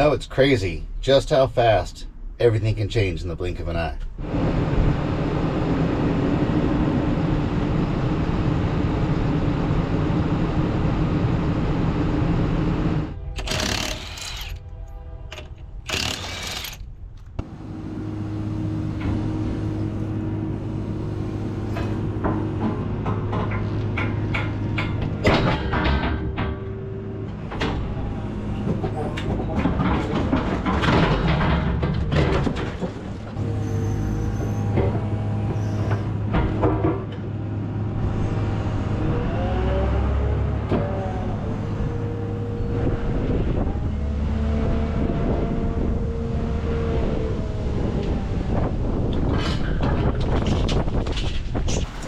know, it's crazy just how fast everything can change in the blink of an eye.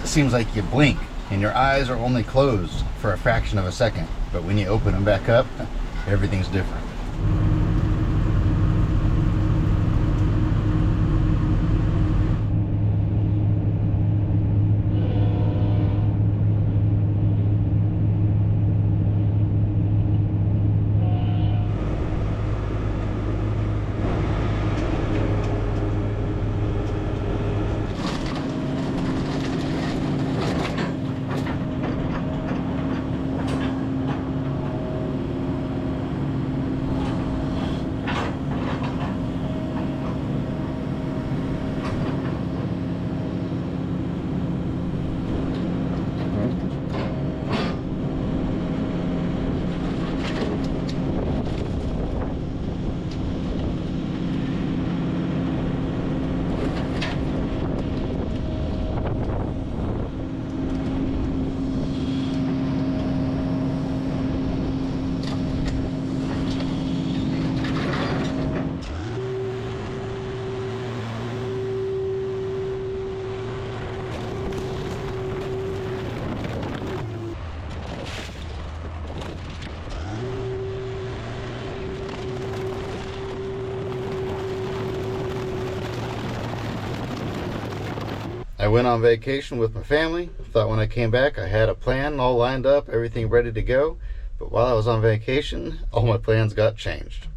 Seems like you blink and your eyes are only closed for a fraction of a second, but when you open them back up, everything's different. I went on vacation with my family. Thought when I came back I had a plan all lined up, everything ready to go. But while I was on vacation, all my plans got changed.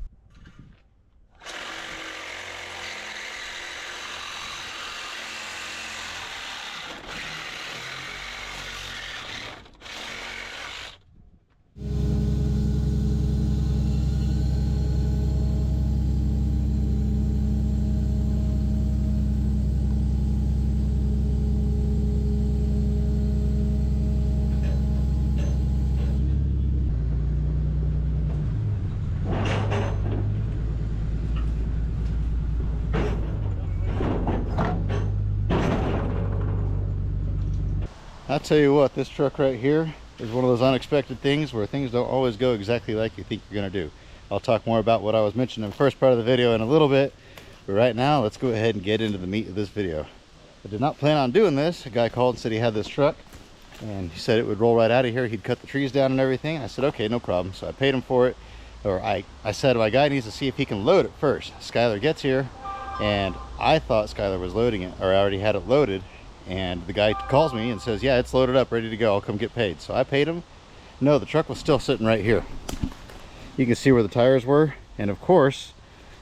I'll tell you what, this truck right here is one of those unexpected things where things don't always go exactly like you think you're going to do. I'll talk more about what I was mentioning in the first part of the video in a little bit, but right now let's go ahead and get into the meat of this video. I did not plan on doing this. A guy called and said he had this truck and he said it would roll right out of here. He'd cut the trees down and everything. I said, okay, no problem. So I paid him for it, or I said my guy needs to see if he can load it first. Skylar gets here and I thought Skylar was loading it, or I already had it loaded. And the guy calls me and says, yeah, it's loaded up, ready to go. I'll come get paid. So I paid him. No, the truck was still sitting right here. You can see where the tires were. And of course,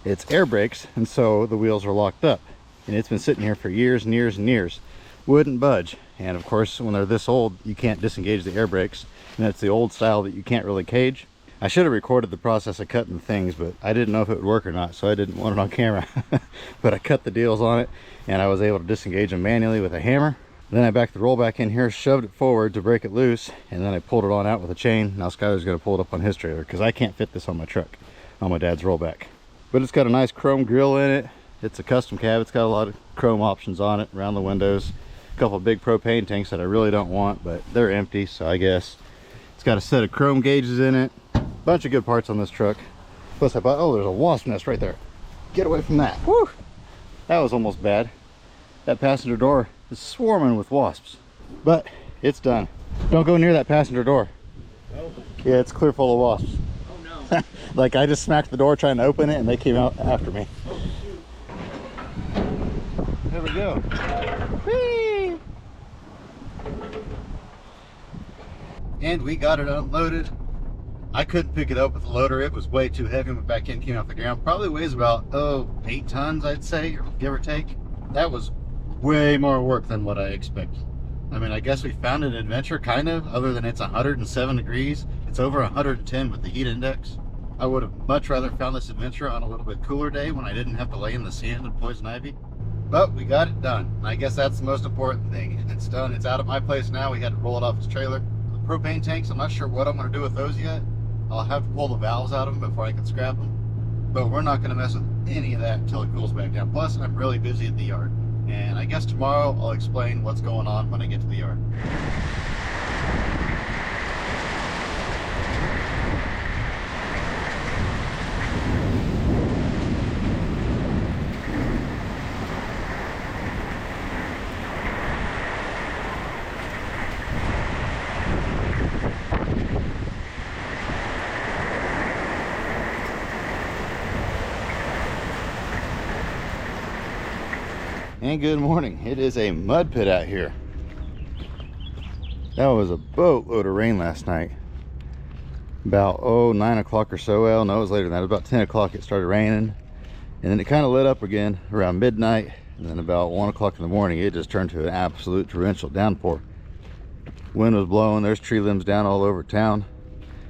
it's air brakes. And so the wheels are locked up. And it's been sitting here for years and years and years. Wouldn't budge. And of course, when they're this old, you can't disengage the air brakes. And it's the old style that you can't really cage. I should have recorded the process of cutting the things, but I didn't know if it would work or not, so I didn't want it on camera. But I cut the deals on it, and I was able to disengage them manually with a hammer. Then I backed the roll back in here, shoved it forward to break it loose, and then I pulled it on out with a chain. Now Skylar's going to pull it up on his trailer, because I can't fit this on my truck, on my dad's rollback. But it's got a nice chrome grille in it. It's a custom cab. It's got a lot of chrome options on it around the windows. A couple of big propane tanks that I really don't want, but they're empty, so I guess. It's got a set of chrome gauges in it. Bunch of good parts on this truck. Plus I bought, oh, there's a wasp nest right there. Get away from that. Whew! That was almost bad. That passenger door is swarming with wasps. But it's done. Don't go near that passenger door. Oh. Yeah, it's clear full of wasps. Oh no. Like I just smacked the door trying to open it and they came out after me. Oh, shoot. There we go. Whee! And we got it unloaded. I couldn't pick it up with the loader. It was way too heavy. Went back in, came off the ground. Probably weighs about 8 tons, I'd say, give or take. That was way more work than what I expected. I mean, I guess we found an adventure, kind of, other than it's 107 degrees. It's over 110 with the heat index. I would have much rather found this adventure on a little bit cooler day when I didn't have to lay in the sand and poison ivy. But we got it done. And I guess that's the most important thing. It's done. It's out of my place now. We had to roll it off its trailer. The propane tanks, I'm not sure what I'm going to do with those yet. I'll have to pull the valves out of them before I can scrap them. But we're not going to mess with any of that until it cools back down. Plus, I'm really busy at the yard. And I guess tomorrow I'll explain what's going on when I get to the yard. And good morning. It is a mud pit out here. That was a boatload of rain last night. About 9 o'clock or so. Well, no, it was later than that. About 10 o'clock it started raining, and then it kind of lit up again around midnight, and then about 1 o'clock in the morning it just turned to an absolute torrential downpour. Wind was blowing. There's tree limbs down all over town.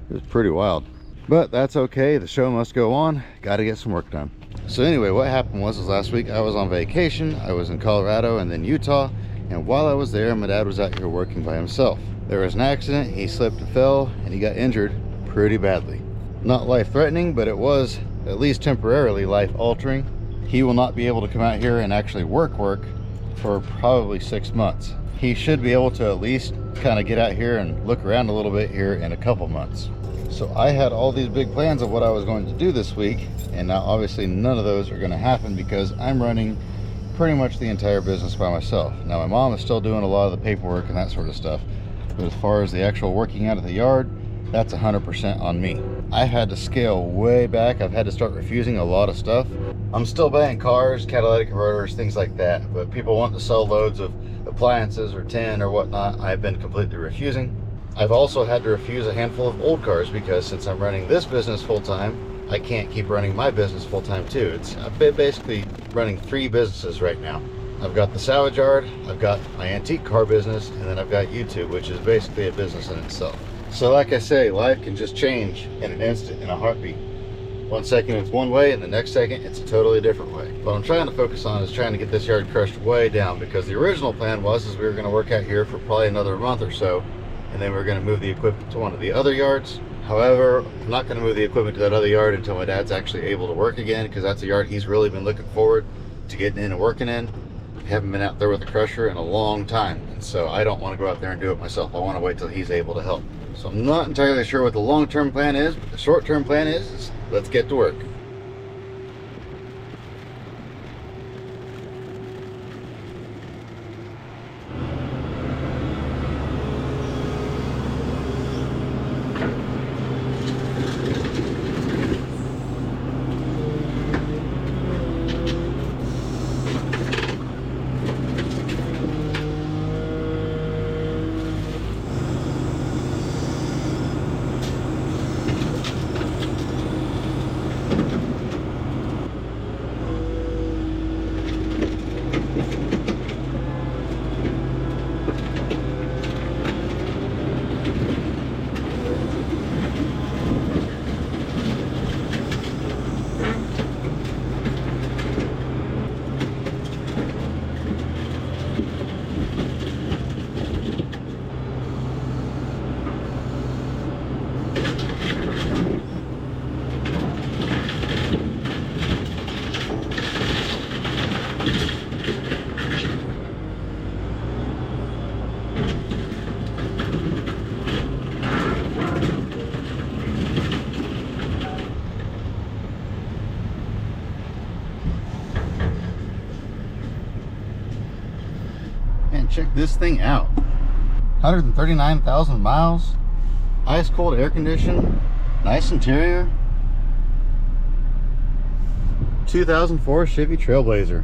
It was pretty wild, but that's okay. The show must go on. Got to get some work done. So anyway, what happened was last week I was on vacation. I was in Colorado and then Utah, and while I was there, my dad was out here working by himself. There was an accident. He slipped and fell, and he got injured pretty badly. Not life-threatening, but it was at least temporarily life-altering. He will not be able to come out here and actually work for probably 6 months. He should be able to at least kind of get out here and look around a little bit here in a couple months. So I had all these big plans of what I was going to do this week, and now obviously none of those are going to happen because I'm running pretty much the entire business by myself. Now my mom is still doing a lot of the paperwork and that sort of stuff, but as far as the actual working out of the yard, that's 100% on me. I had to scale way back. I've had to start refusing a lot of stuff. I'm still buying cars, catalytic converters, things like that, but people want to sell loads of appliances or tin or whatnot. I've been completely refusing. I've also had to refuse a handful of old cars because since I'm running this business full-time, I can't keep running my business full-time too. I've been basically running 3 businesses right now. I've got the salvage yard, I've got my antique car business, and then I've got YouTube, which is basically a business in itself. So like I say, life can just change in an instant, in a heartbeat. 1 second it's one way, and the next second it's a totally different way. What I'm trying to focus on is trying to get this yard crushed way down, because the original plan was we were going to work out here for probably another month or so, and then we're going to move the equipment to one of the other yards. However, I'm not going to move the equipment to that other yard until my dad's actually able to work again, because that's a yard he's really been looking forward to getting in and working in. I haven't been out there with a crusher in a long time, and so I don't want to go out there and do it myself. I want to wait till he's able to help. So I'm not entirely sure what the long-term plan is, but the short-term plan is let's get to work. Check this thing out. 139,000 miles, ice cold air conditioning, nice interior. 2004 Chevy Trailblazer.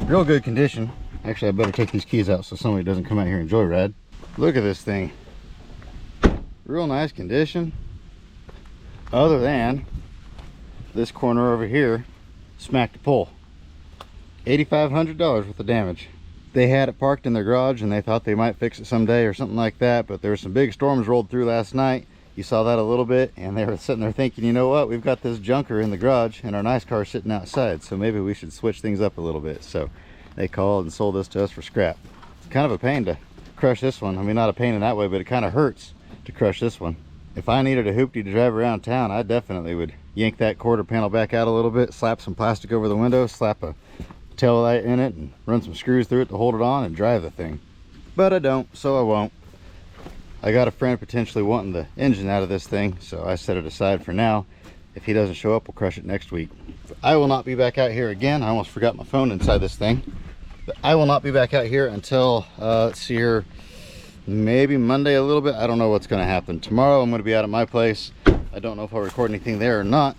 Real good condition. Actually, I better take these keys out so somebody doesn't come out here and joyride. Look at this thing. real nice condition, other than this corner over here smacked a pole. $8,500 worth of damage. They had it parked in their garage and they thought they might fix it someday or something like that, but there were some big storms rolled through last night. You saw that a little bit, and they were sitting there thinking, you know what, we've got this junker in the garage and our nice car sitting outside, so maybe we should switch things up a little bit. So they called and sold this to us for scrap. It's kind of a pain to crush this one. I mean, not a pain in that way, but it kind of hurts to crush this one. If I needed a hoopty to drive around town, I definitely would yank that quarter panel back out a little bit, slap some plastic over the window, slap a tail light in it, and run some screws through it to hold it on and drive the thing. But I don't, so I won't. I got a friend potentially wanting the engine out of this thing, so I set it aside for now. If he doesn't show up, we'll crush it next week. But I will not be back out here again. I almost forgot my phone inside this thing. But I will not be back out here until let's see here, maybe Monday a little bit. I don't know what's going to happen. Tomorrow I'm going to be out at my place. I don't know if I'll record anything there or not.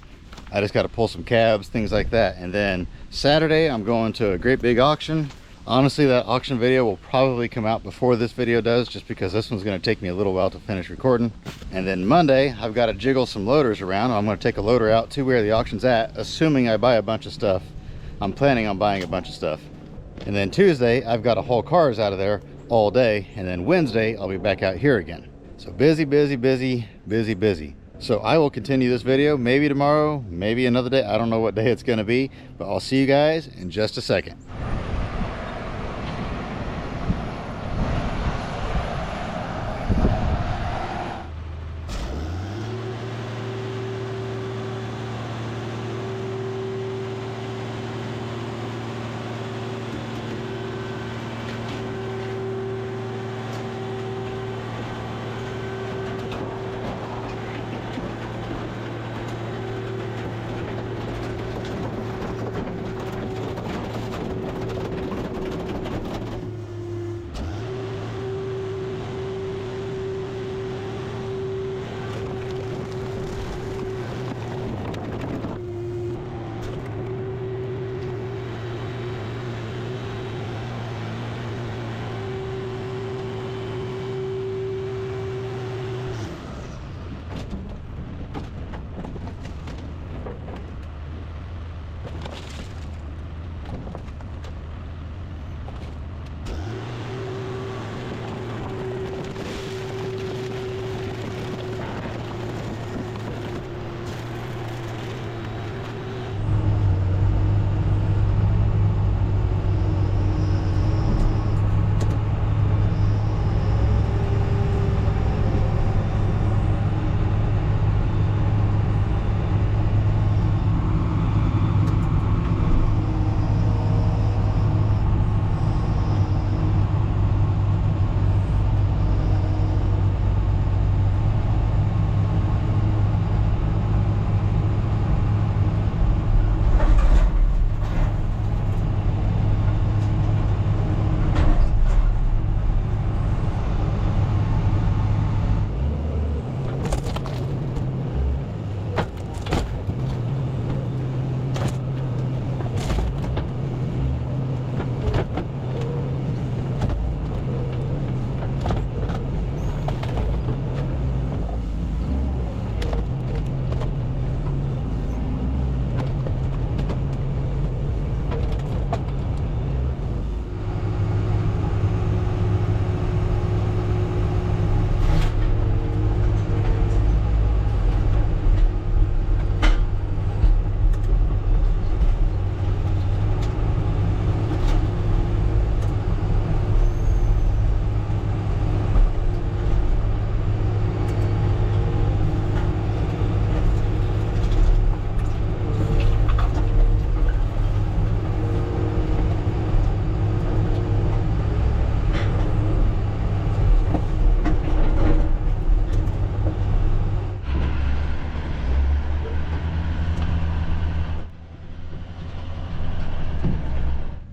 I just got to pull some cabs, things like that. And then Saturday I'm going to a great big auction. Honestly, that auction video will probably come out before this video does, just because this one's going to take me a little while to finish recording. And then Monday I've got to jiggle some loaders around. I'm going to take a loader out to where the auction's at, assuming I buy a bunch of stuff. I'm planning on buying a bunch of stuff. And then Tuesday I've got to haul cars out of there all day, and then Wednesday I'll be back out here again. So busy, busy, busy, busy, busy. So I will continue this video maybe tomorrow, maybe another day. I don't know what day it's going to be, but I'll see you guys in just a second.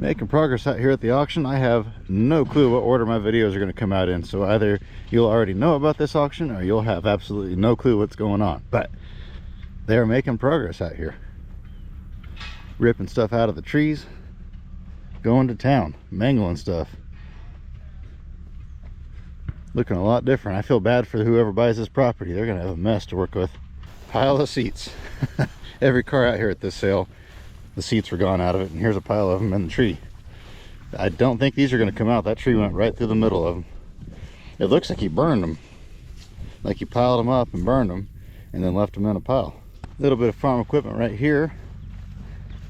Making progress out here at the auction. I have no clue what order my videos are going to come out in, so either you'll already know about this auction or you'll have absolutely no clue what's going on. But they're making progress out here, ripping stuff out of the trees, going to town, mangling stuff. Looking a lot different. I feel bad for whoever buys this property. They're gonna have a mess to work with. Pile of seats. Every car out here at this sale, the seats were gone out of it, and here's a pile of them in the tree. I don't think these are gonna come out. That tree went right through the middle of them. It looks like he burned them. Like he piled them up and burned them and then left them in a pile. A little bit of farm equipment right here.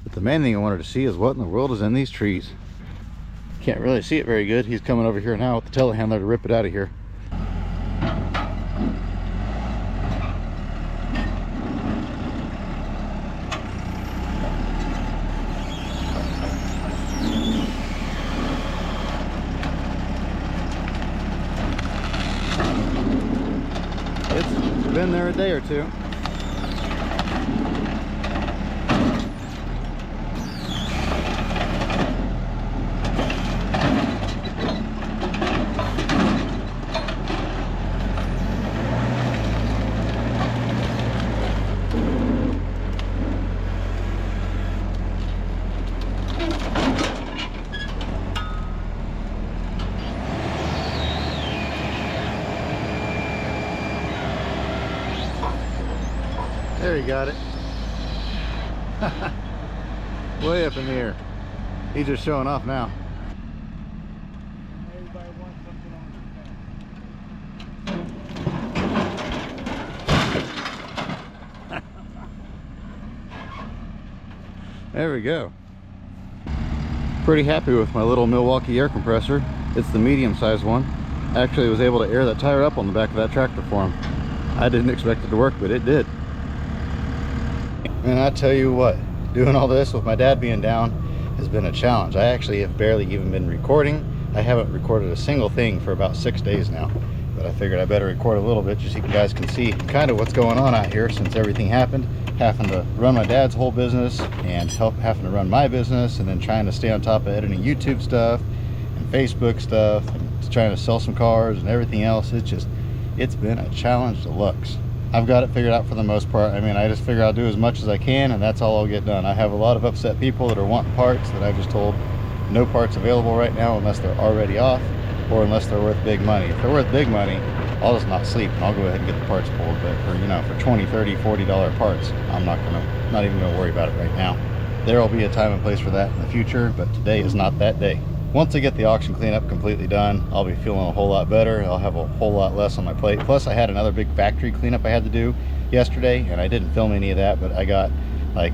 But the main thing I wanted to see is what in the world is in these trees. Can't really see it very good. He's coming over here now with the telehandler to rip it out of here. It's been there a day or two. There, you got it. Way up in the air. He's just showing off now. Everybody wants something on There we go. Pretty happy with my little Milwaukee air compressor. It's the medium-sized one. Actually was able to air that tire up on the back of that tractor for him. I didn't expect it to work, but it did. And I tell you what, doing all this with my dad being down has been a challenge. I actually have barely even been recording. I haven't recorded a single thing for about 6 days now, but I figured I better record a little bit just so you guys can see kind of what's going on out here since everything happened. Having to run my dad's whole business and having to run my business, and then trying to stay on top of editing YouTube stuff and Facebook stuff and trying to sell some cars and everything else. It's been a challenge deluxe. I've got it figured out for the most part. I mean, I just figure I'll do as much as I can, and that's all I'll get done. I have a lot of upset people that are wanting parts that I've just told no parts available right now unless they're already off or unless they're worth big money. If they're worth big money, I'll just not sleep and I'll go ahead and get the parts pulled. But for, you know, for $20, $30, $40 parts, I'm not even gonna worry about it right now. There will be a time and place for that in the future, but today is not that day. Once I get the auction cleanup completely done, I'll be feeling a whole lot better. I'll have a whole lot less on my plate. Plus, I had another big factory cleanup I had to do yesterday, and I didn't film any of that, but I got like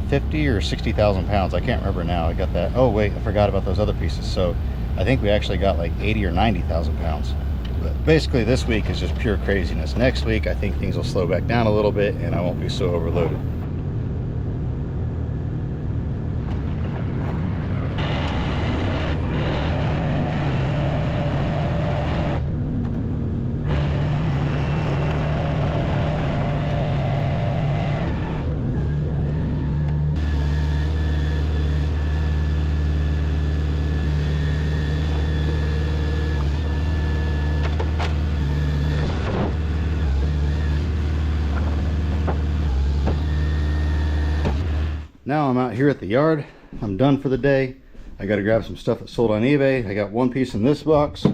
50 or 60,000 pounds. I can't remember now. I got that. Oh, wait, I forgot about those other pieces. So I think we actually got like 80 or 90,000 pounds. But basically, this week is just pure craziness. Next week, I think things will slow back down a little bit, and I won't be so overloaded. Now I'm out here at the yard. I'm done for the day. I got to grab some stuff that sold on eBay. I got one piece in this box,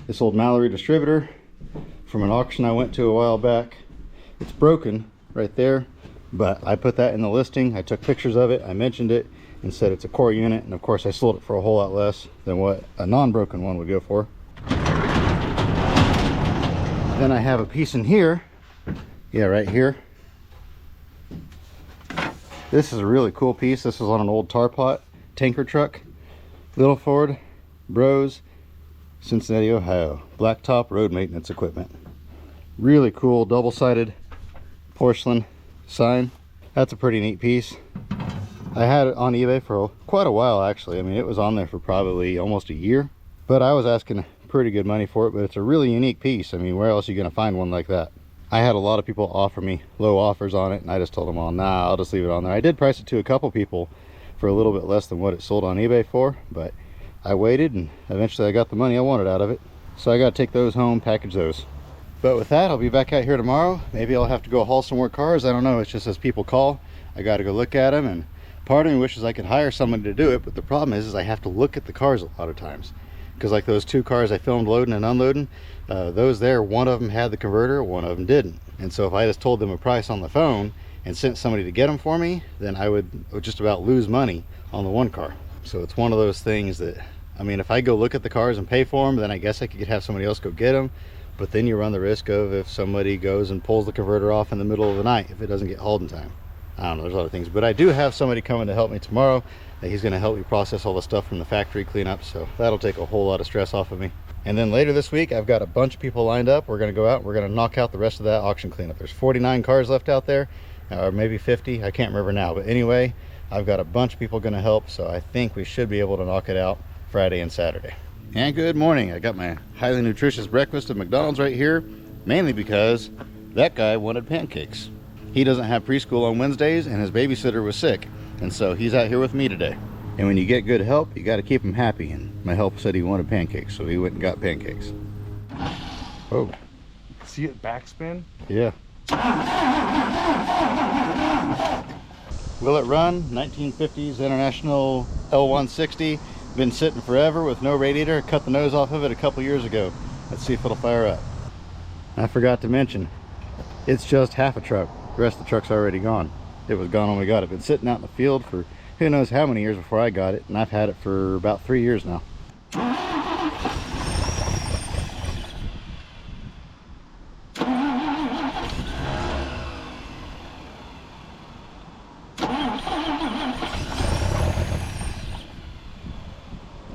this old Mallory distributor from an auction I went to a while back. It's broken right there, but I put that in the listing. I took pictures of it, I mentioned it, and said it's a core unit, and of course I sold it for a whole lot less than what a non-broken one would go for. Then I have a piece in here, yeah, right here. This is a really cool piece. This was on an old tar pot tanker truck. Little Ford, Bros, Cincinnati, Ohio. Blacktop road maintenance equipment. Really cool double-sided porcelain sign. That's a pretty neat piece. I had it on eBay for quite a while, actually. I mean, it was on there for probably almost a year. But I was asking pretty good money for it, but it's a really unique piece. I mean, where else are you going to find one like that? I had a lot of people offer me low offers on it, and I just told them, well, nah, I'll just leave it on there. I did price it to a couple people for a little bit less than what it sold on eBay for, but I waited, and eventually I got the money I wanted out of it. So I got to take those home, package those. But with that, I'll be back out here tomorrow. Maybe I'll have to go haul some more cars. I don't know. It's just as people call, I got to go look at them, and part of me wishes I could hire somebody to do it, but the problem is I have to look at the cars a lot of times. because like those two cars I filmed loading and unloading, those there, one of them had the converter, one of them didn't. And so if I just told them a price on the phone and sent somebody to get them for me, then I would just about lose money on the one car. So it's one of those things that, I mean, if I go look at the cars and pay for them, then I guess I could have somebody else go get them. But then you run the risk of if somebody goes and pulls the converter off in the middle of the night, if it doesn't get hauled in time. I don't know, there's a lot of things. But I do have somebody coming to help me tomorrow. He's going to help me process all the stuff from the factory cleanup, so that'll take a whole lot of stress off of me. And then later this week, I've got a bunch of people lined up. We're going to go out, we're going to knock out the rest of that auction cleanup. There's 49 cars left out there, or maybe 50, I can't remember now. But anyway, I've got a bunch of people going to help, so I think we should be able to knock it out Friday and Saturday. And good morning. I got my highly nutritious breakfast at McDonald's right here, mainly because that guy wanted pancakes. He doesn't have preschool on Wednesdays, and his babysitter was sick, and so he's out here with me today. And when you get good help, you got to keep him happy, and my help said he wanted pancakes, so he went and got pancakes. Oh, see it backspin? Yeah. Will it run? 1950s International L160. Been sitting forever with no radiator. Cut the nose off of it a couple years ago. Let's see if it'll fire up. I forgot to mention, it's just half a truck. The rest of the truck's already gone. It was gone when we got it. Been sitting out in the field for who knows how many years before I got it, and I've had it for about 3 years now.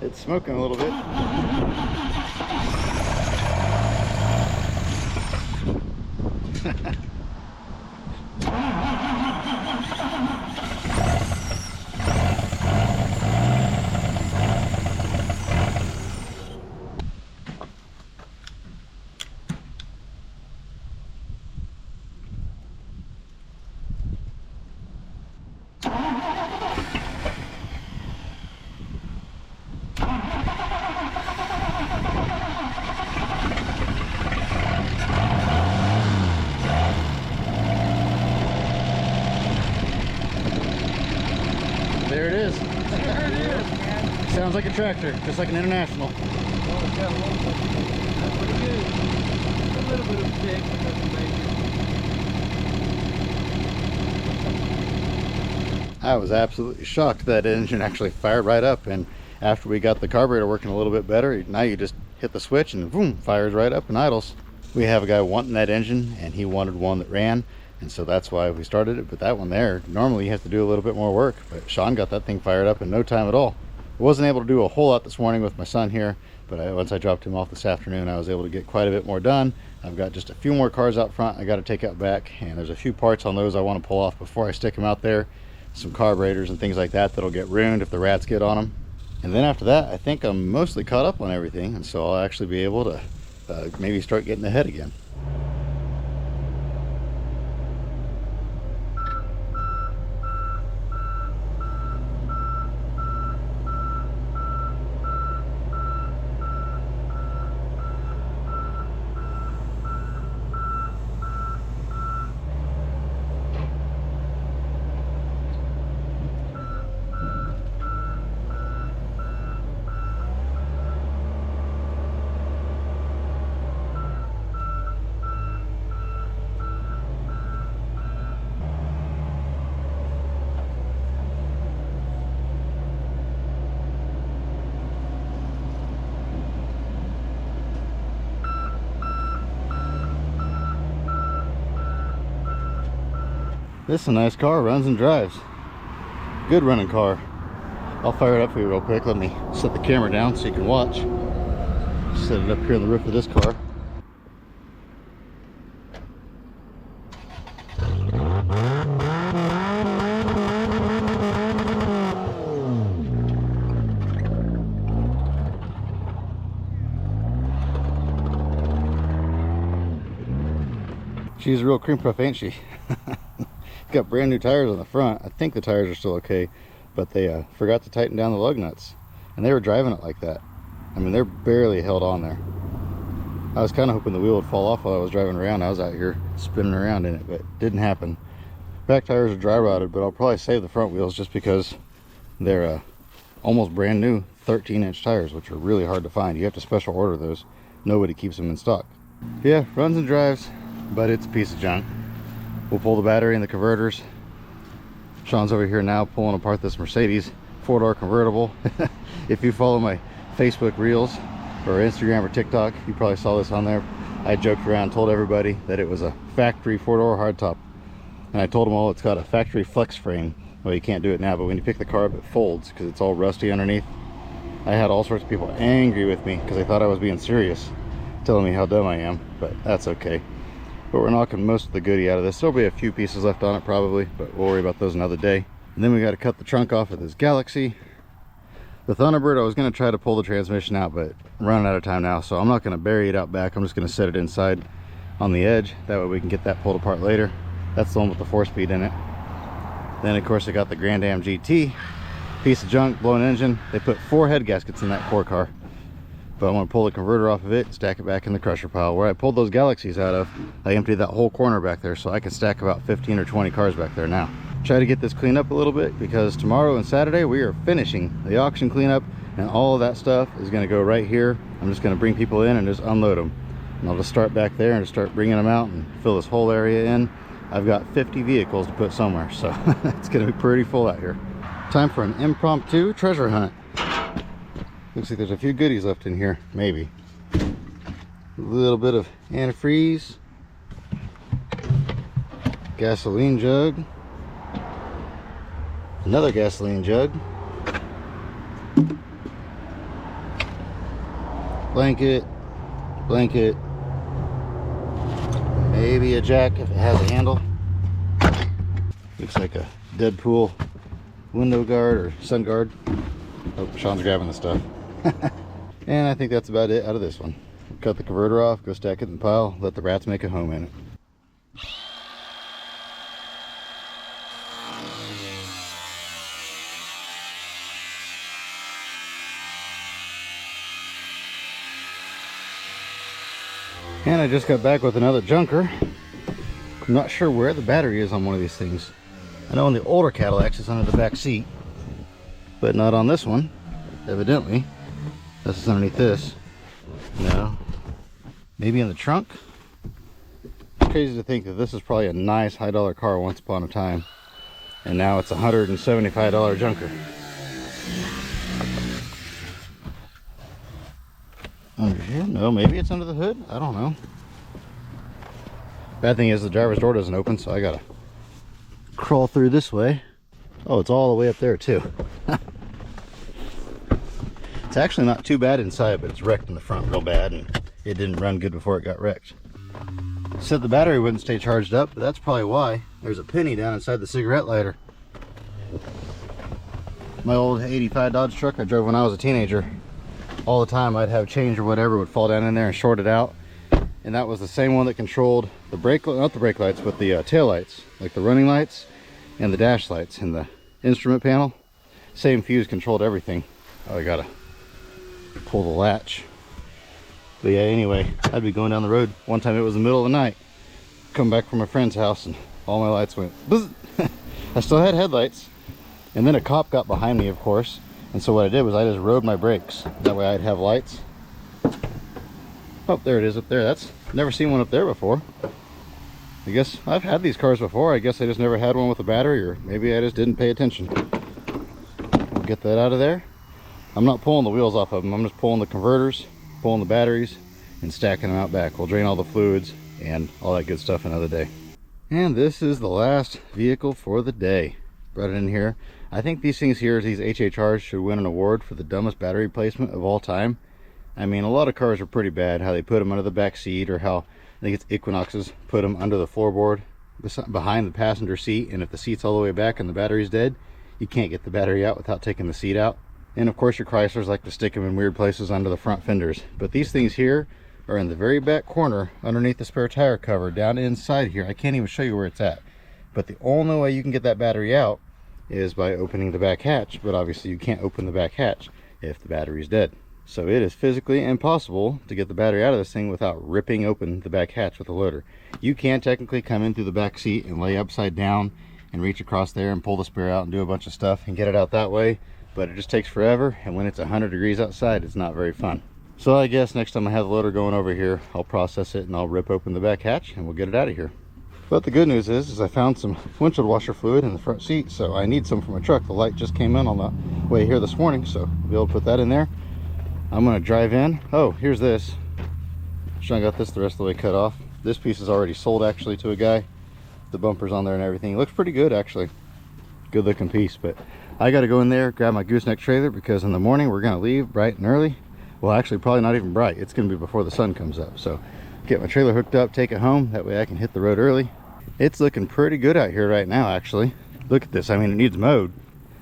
It's smoking a little bit. There it is. There it is, man. Sounds like a tractor, just like an International. Well, it's got a little bit. That's pretty good. A little bit of stick, but nothing major. I was absolutely shocked that engine actually fired right up, and after we got the carburetor working a little bit better, now you just hit the switch and boom, fires right up and idles. We have a guy wanting that engine, and he wanted one that ran, and so that's why we started it. But that one there, normally you have to do a little bit more work, but Sean got that thing fired up in no time at all. I wasn't able to do a whole lot this morning with my son here, but once I dropped him off this afternoon, I was able to get quite a bit more done. I've got just a few more cars out front I got to take out back, and there's a few parts on those I want to pull off before I stick them out there. Some carburetors and things like that that'll get ruined if the rats get on them. And then after that, I think I'm mostly caught up on everything, and so I'll actually be able to maybe start getting ahead again. This is a nice car, runs and drives. Good running car. I'll fire it up for you real quick. Let me set the camera down so you can watch. Set it up here on the roof of this car. She's a real cream puff, ain't she? Got brand new tires on the front. I think the tires are still okay, but they forgot to tighten down the lug nuts, and they were driving it like that. I mean, they're barely held on there. I was kind of hoping the wheel would fall off while I was driving around. I was out here spinning around in it, but it didn't happen. Back tires are dry rotted, but I'll probably save the front wheels just because they're almost brand new, 13-inch tires, which are really hard to find. You have to special order those. Nobody keeps them in stock. Yeah, runs and drives, but it's a piece of junk. We'll pull the battery and the converters. Sean's over here now pulling apart this Mercedes 4-door convertible. If you follow my Facebook reels or Instagram or TikTok, you probably saw this on there. I joked around, told everybody that it was a factory 4-door hardtop, and I told them all it's got a factory flex frame. Well, you can't do it now, but when you pick the car up, it folds because it's all rusty underneath. I had all sorts of people angry with me because they thought I was being serious, telling me how dumb I am, but that's okay. But we're knocking most of the goodie out of this. There'll be a few pieces left on it probably, but we'll worry about those another day. And then we got to cut the trunk off of this Galaxy. The Thunderbird, I was going to try to pull the transmission out, but I'm running out of time now, so I'm not going to bury it out back. I'm just going to set it inside on the edge. That way we can get that pulled apart later. That's the one with the 4-speed in it. Then of course I got the Grand Am GT. Piece of junk, blown engine. They put 4 head gaskets in that core car. But I'm going to pull the converter off of it and stack it back in the crusher pile. Where I pulled those Galaxies out of, I emptied that whole corner back there, so I can stack about 15 or 20 cars back there now. Try to get this cleaned up a little bit, because tomorrow and Saturday we are finishing the auction cleanup, and all of that stuff is going to go right here. I'm just going to bring people in and just unload them. And I'll just start back there and just start bringing them out and fill this whole area in. I've got 50 vehicles to put somewhere, so it's going to be pretty full out here. Time for an impromptu treasure hunt. Looks like there's a few goodies left in here, maybe. A little bit of antifreeze, gasoline jug, another gasoline jug, blanket, maybe a jack if it has a handle. Looks like a Deadpool window guard or sun guard. Oh, Sean's grabbing the stuff. And I think that's about it out of this one. Cut the converter off, go stack it in the pile, let the rats make a home in it. And I just got back with another junker. I'm not sure where the battery is on one of these things. I know on the older Cadillacs it's under the back seat, but not on this one, evidently. This is underneath this. No. Maybe in the trunk? It's crazy to think that this is probably a nice high-dollar car once upon a time, and now it's a $175 junker. Under here? No, maybe it's under the hood? I don't know. Bad thing is the driver's door doesn't open, so I gotta crawl through this way. Oh, it's all the way up there too. It's actually not too bad inside, but it's wrecked in the front real bad, and it didn't run good before it got wrecked. Said the battery wouldn't stay charged up, but that's probably why. There's a penny down inside the cigarette lighter. My old 85 Dodge truck I drove when I was a teenager, all the time I'd have change or whatever would fall down in there and short it out. And that was the same one that controlled the brake, not the brake lights, but the tail lights, like the running lights and the dash lights and the instrument panel. Same fuse controlled everything. Oh, I gotta pull the latch. But yeah, anyway, I'd be going down the road. One time it was the middle of the night, come back from a friend's house, and all my lights went buzz. I still had headlights, and then a cop got behind me, of course, and so what I did was I just rode my brakes. That way I'd have lights. Oh, there it is up there. That's never seen one up there before. I guess I've had these cars before. I guess I just never had one with a battery, or maybe I just didn't pay attention. We'll get that out of there. I'm not pulling the wheels off of them. I'm just pulling the converters, pulling the batteries, and stacking them out back. We'll drain all the fluids and all that good stuff another day. And this is the last vehicle for the day. Brought it in here. I think these things here, these HHRs, should win an award for the dumbest battery placement of all time. I mean, a lot of cars are pretty bad, how they put them under the back seat, or how, I think it's Equinoxes, put them under the floorboard behind the passenger seat, and if the seat's all the way back and the battery's dead, you can't get the battery out without taking the seat out. And of course your Chryslers like to stick them in weird places under the front fenders. But these things here are in the very back corner underneath the spare tire cover down inside here. I can't even show you where it's at. But the only way you can get that battery out is by opening the back hatch. But obviously you can't open the back hatch if the battery's dead. So it is physically impossible to get the battery out of this thing without ripping open the back hatch with a loader. You can technically come in through the back seat and lay upside down and reach across there and pull the spare out and do a bunch of stuff and get it out that way. but it just takes forever, and when it's 100 degrees outside, it's not very fun. So I guess next time I have the loader going over here, I'll process it and I'll rip open the back hatch and we'll get it out of here. But the good news is I found some windshield washer fluid in the front seat, so I need some for my truck. The light just came in on the way here this morning, so I'll be able to put that in there. I'm gonna drive in. Oh, here's this. Sean got this the rest of the way cut off. This piece is already sold actually to a guy. The bumper's on there and everything. It looks pretty good actually. Good looking piece, but I gotta go in there, grab my gooseneck trailer, because in the morning we're gonna leave bright and early. Well, actually probably not even bright. It's gonna be before the sun comes up. So get my trailer hooked up, take it home. That way I can hit the road early. It's looking pretty good out here right now actually. Look at this. I mean, it needs mowed.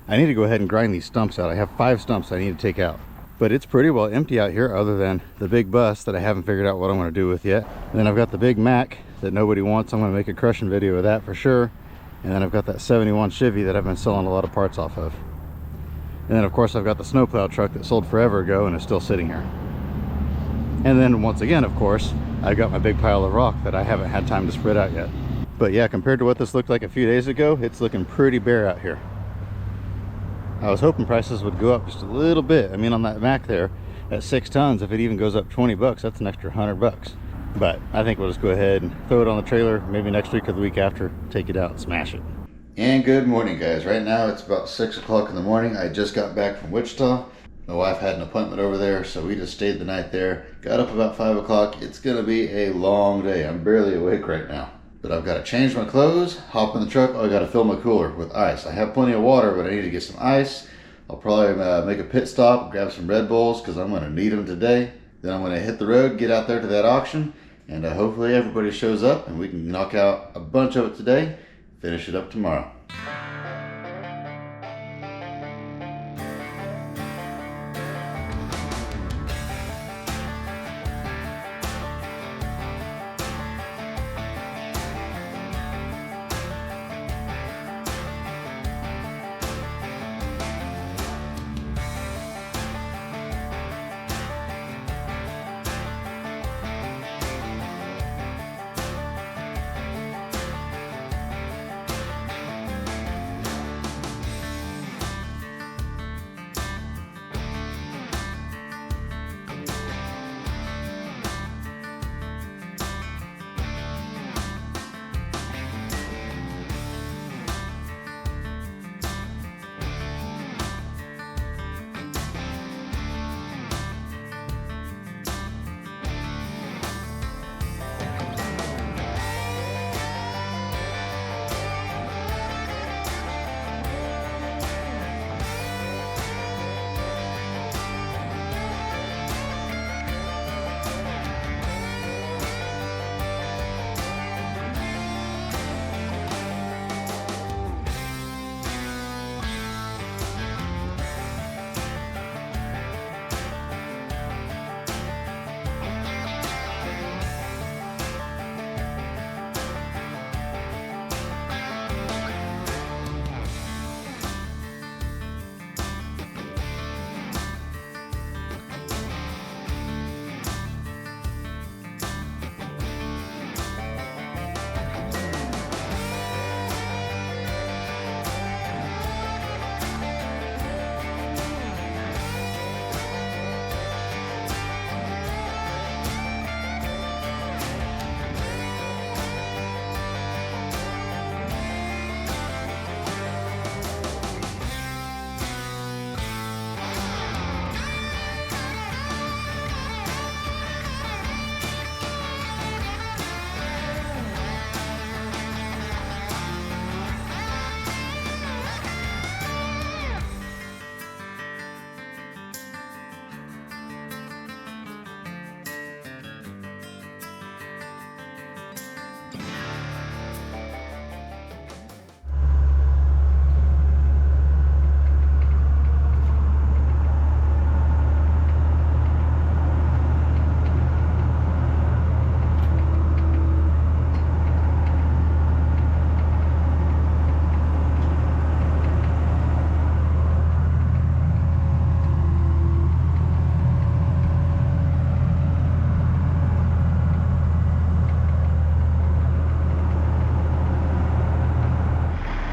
I need to go ahead and grind these stumps out. I have 5 stumps I need to take out. But it's pretty well empty out here other than the big bus that I haven't figured out what I'm going to do with yet. And then I've got the big Mack that nobody wants. I'm going to make a crushing video of that for sure. And then I've got that 71 Chevy that I've been selling a lot of parts off of. And then of course I've got the snowplow truck that sold forever ago and is still sitting here. And then once again, of course, I've got my big pile of rock that I haven't had time to spread out yet. But yeah, compared to what this looked like a few days ago, it's looking pretty bare out here. I was hoping prices would go up just a little bit. I mean, on that Mack there, at 6 tons, if it even goes up 20 bucks, that's an extra 100 bucks. But I think we'll just go ahead and throw it on the trailer, maybe next week or the week after, take it out and smash it. And good morning, guys. Right now it's about 6 o'clock in the morning. I just got back from Wichita. My wife had an appointment over there, so we just stayed the night there. Got up about 5 o'clock. It's gonna be a long day. I'm barely awake right now. But I've got to change my clothes, hop in the truck. Oh, I got to fill my cooler with ice. I have plenty of water, but I need to get some ice. I'll probably make a pit stop, grab some Red Bulls, because I'm going to need them today. Then I'm going to hit the road, get out there to that auction, and hopefully everybody shows up and we can knock out a bunch of it today, finish it up tomorrow.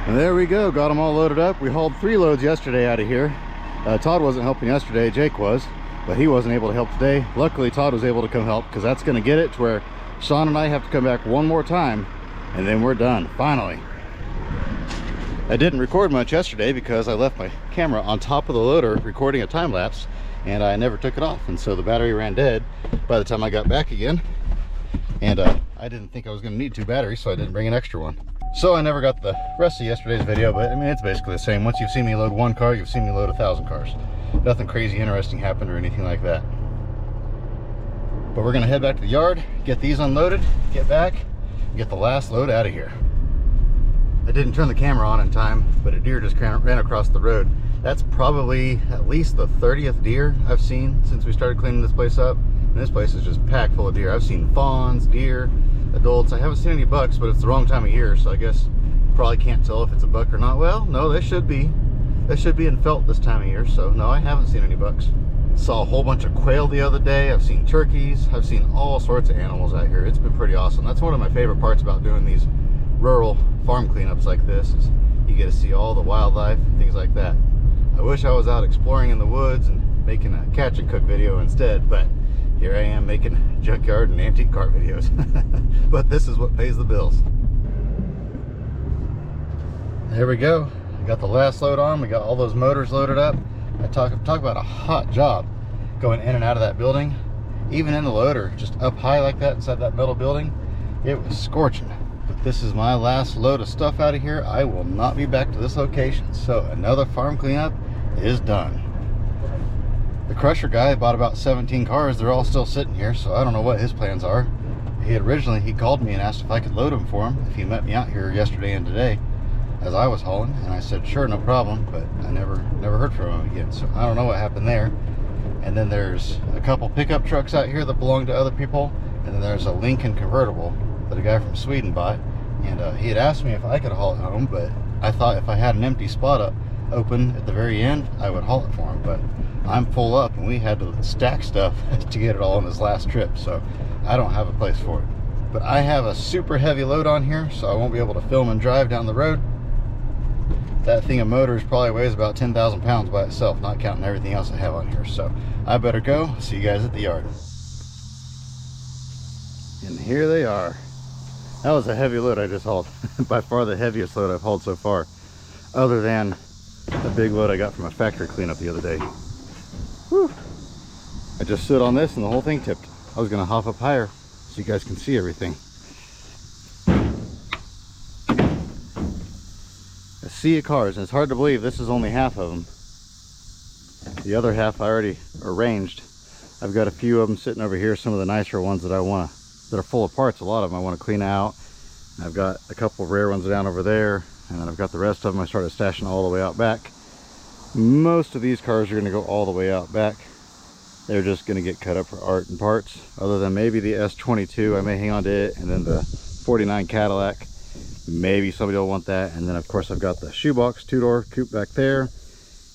And there we go, got them all loaded up. We hauled 3 loads yesterday out of here. Todd wasn't helping yesterday, Jake was, but he wasn't able to help today. Luckily, Todd was able to come help, because that's going to get it to where Sean and I have to come back one more time, and then we're done, finally. I didn't record much yesterday because I left my camera on top of the loader recording a time lapse, and I never took it off, and so the battery ran dead by the time I got back again. And I didn't think I was going to need 2 batteries, so I didn't bring an extra one. So I never got the rest of yesterday's video, but I mean, it's basically the same. Once you've seen me load 1 car, you've seen me load 1,000 cars. Nothing crazy interesting happened or anything like that. But we're going to head back to the yard, get these unloaded, get back, and get the last load out of here. I didn't turn the camera on in time, but a deer just ran across the road. That's probably at least the 30th deer I've seen since we started cleaning this place up. And this place is just packed full of deer. I've seen fawns, deer, adults. I haven't seen any bucks, but it's the wrong time of year, so I guess probably can't tell if it's a buck or not. Well, no, they should be. They should be in felt this time of year, so no, I haven't seen any bucks. Saw a whole bunch of quail the other day. I've seen turkeys. I've seen all sorts of animals out here. It's been pretty awesome. That's one of my favorite parts about doing these rural farm cleanups like this, is you get to see all the wildlife and things like that. I wish I was out exploring in the woods and making a catch and cook video instead, but here I am making junkyard and antique car videos. But this is what pays the bills. There we go. We got the last load on. We got all those motors loaded up. I talk about a hot job going in and out of that building. Even in the loader, just up high like that inside that metal building, it was scorching. But this is my last load of stuff out of here. I will not be back to this location. So another farm cleanup is done. The crusher guy bought about 17 cars. They're all still sitting here, so I don't know what his plans are. He called me and asked if I could load them for him if he met me out here yesterday and today as I was hauling, and I said sure, no problem, but I never heard from him again, so I don't know what happened there. And then there's a couple pickup trucks out here that belong to other people, and then there's a Lincoln convertible that a guy from Sweden bought, and he had asked me if I could haul it home, but I thought if I had an empty spot open at the very end, I would haul it for him. But I'm full up, and we had to stack stuff to get it all on this last trip, so I don't have a place for it. But I have a super heavy load on here, so I won't be able to film and drive down the road. That thing of motors probably weighs about 10,000 pounds by itself, not counting everything else I have on here. So I better go. See you guys at the yard. And here they are. That was a heavy load I just hauled. By far the heaviest load I've hauled so far, other than the big load I got from a factory cleanup the other day. Whew. I just stood on this and the whole thing tipped. I was gonna hop up higher so you guys can see everything. A sea of cars, and it's hard to believe this is only half of them. The other half I already arranged. I've got a few of them sitting over here, some of the nicer ones that that are full of parts. A lot of them I want to clean out. And I've got a couple of rare ones down over there, and then I've got the rest of them I started stashing all the way out back. Most of these cars are going to go all the way out back. They're just going to get cut up for art and parts, other than maybe the S22. I may hang on to it, and then the 49 Cadillac. Maybe somebody will want that. And then of course I've got the shoebox 2-door coupe back there,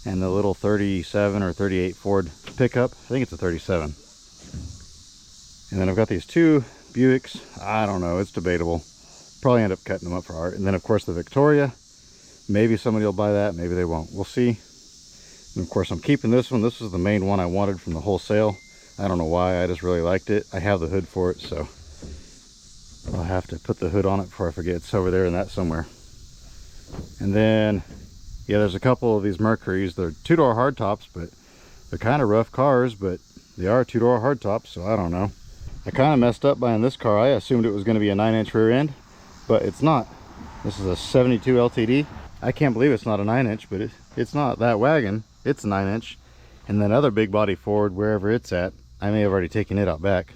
and the little 37 or 38 Ford pickup. I think it's a 37. And then I've got these 2 Buicks. I don't know, it's debatable. Probably end up cutting them up for art. And then of course the Victoria. Maybe somebody will buy that, maybe they won't. We'll see. And of course I'm keeping this one. This was the main one I wanted from the whole sale. I don't know why, I just really liked it. I have the hood for it, so I'll have to put the hood on it before I forget. It's over there and that somewhere. And then, yeah, there's a couple of these Mercurys. They're 2-door hardtops, but they're kind of rough cars, but they are 2-door hardtops, so I don't know. I kind of messed up buying this car. I assumed it was going to be a 9-inch rear end, but it's not. This is a 72 LTD. I can't believe it's not a 9-inch, but it's not. That wagon, it's a 9-inch. And that other big body Ford, wherever it's at, I may have already taken it out back.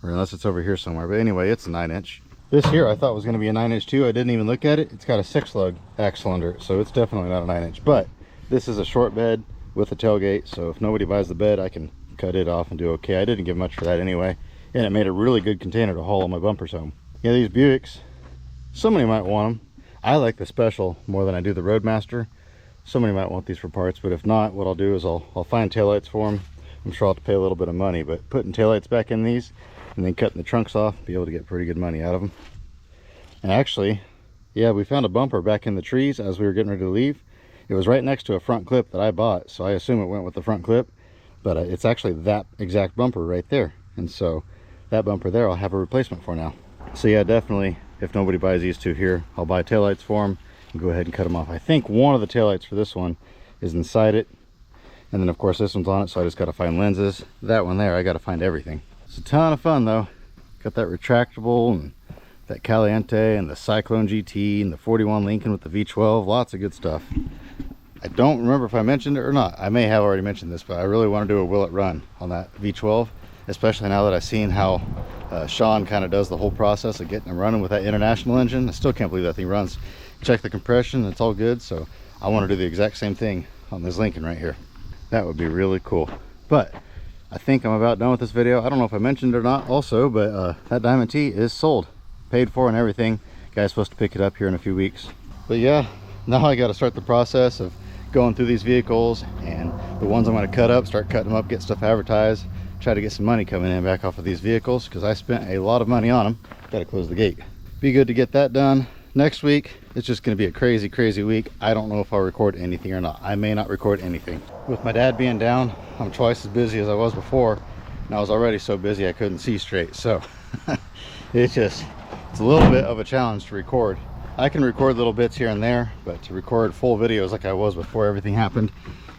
Or unless it's over here somewhere, but anyway, it's a 9-inch. This here I thought was going to be a 9-inch too. I didn't even look at it. It's got a 6-lug axle under it, so it's definitely not a 9-inch. But this is a short bed with a tailgate, so if nobody buys the bed, I can cut it off and do okay. I didn't give much for that anyway, and it made a really good container to haul all my bumpers home. Yeah, these Buicks, somebody might want them. I like the Special more than I do the Roadmaster. Somebody might want these for parts, but if not, what I'll do is I'll find taillights for them. I'm sure I'll have to pay a little bit of money, but putting taillights back in these and then cutting the trunks off, be able to get pretty good money out of them. And actually, yeah, we found a bumper back in the trees as we were getting ready to leave, It was right next to a front clip that I bought, so I assume it went with the front clip, but it's actually that exact bumper right there. And so that bumper there I'll have a replacement for now. So yeah, definitely, if nobody buys these two here, I'll buy taillights for them and go ahead and cut them off. I think one of the taillights for this one is inside it, and then of course this one's on it, so I just got to find lenses. That one there, I got to find everything. It's a ton of fun though. Got that retractable and that Caliente and the Cyclone GT and the 41 Lincoln with the V12, lots of good stuff. I don't remember if I mentioned it or not. I may have already mentioned this, but I really want to do a will it run on that V12, especially now that I've seen how Sean kind of does the whole process of getting them running with that International engine. I still can't believe that thing runs. Check the compression, it's all good, so I want to do the exact same thing on this Lincoln right here. That would be really cool. But I think I'm about done with this video. I don't know if I mentioned it or not also, but that Diamond T is sold, paid for and everything. Guy's supposed to pick it up here in a few weeks. But yeah, now I got to start the process of going through these vehicles, and the ones I'm going to cut up, start cutting them up, get stuff advertised, try to get some money coming in back off of these vehicles, because I spent a lot of money on them. Got to close the gate. Be good to get that done. Next week, it's just going to be a crazy week. I don't know if I'll record anything or not. I may not record anything. With my dad being down, I'm twice as busy as I was before, and I was already so busy I couldn't see straight. So it's a little bit of a challenge to record. I can record little bits here and there, but to record full videos like I was before everything happened,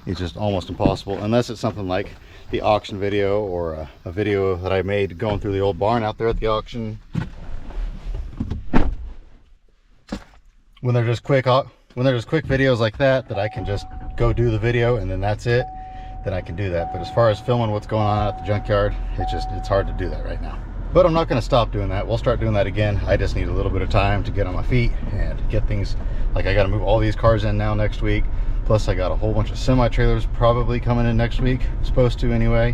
it's just almost impossible, unless it's something like the auction video or a video that I made going through the old barn out there at the auction. When they're just quick videos like that I can just go do the video and then that's it, then I can do that. But as far as filming what's going on at the junkyard, it's hard to do that right now. But I'm not going to stop doing that. We'll start doing that again. I just need a little bit of time to get on my feet and get things, like I got to move all these cars in now next week. Plus I got a whole bunch of semi-trailers probably coming in next week. Supposed to anyway,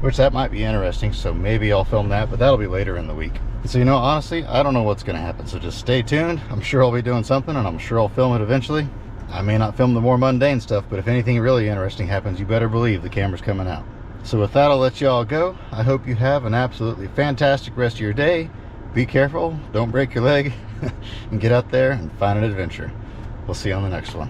which that might be interesting. So maybe I'll film that, but that'll be later in the week. So, you know, honestly, I don't know what's going to happen. So just stay tuned. I'm sure I'll be doing something, and I'm sure I'll film it eventually. I may not film the more mundane stuff, but if anything really interesting happens, you better believe the camera's coming out. So with that, I'll let you all go. I hope you have an absolutely fantastic rest of your day. Be careful, don't break your leg, and get out there and find an adventure. We'll see you on the next one.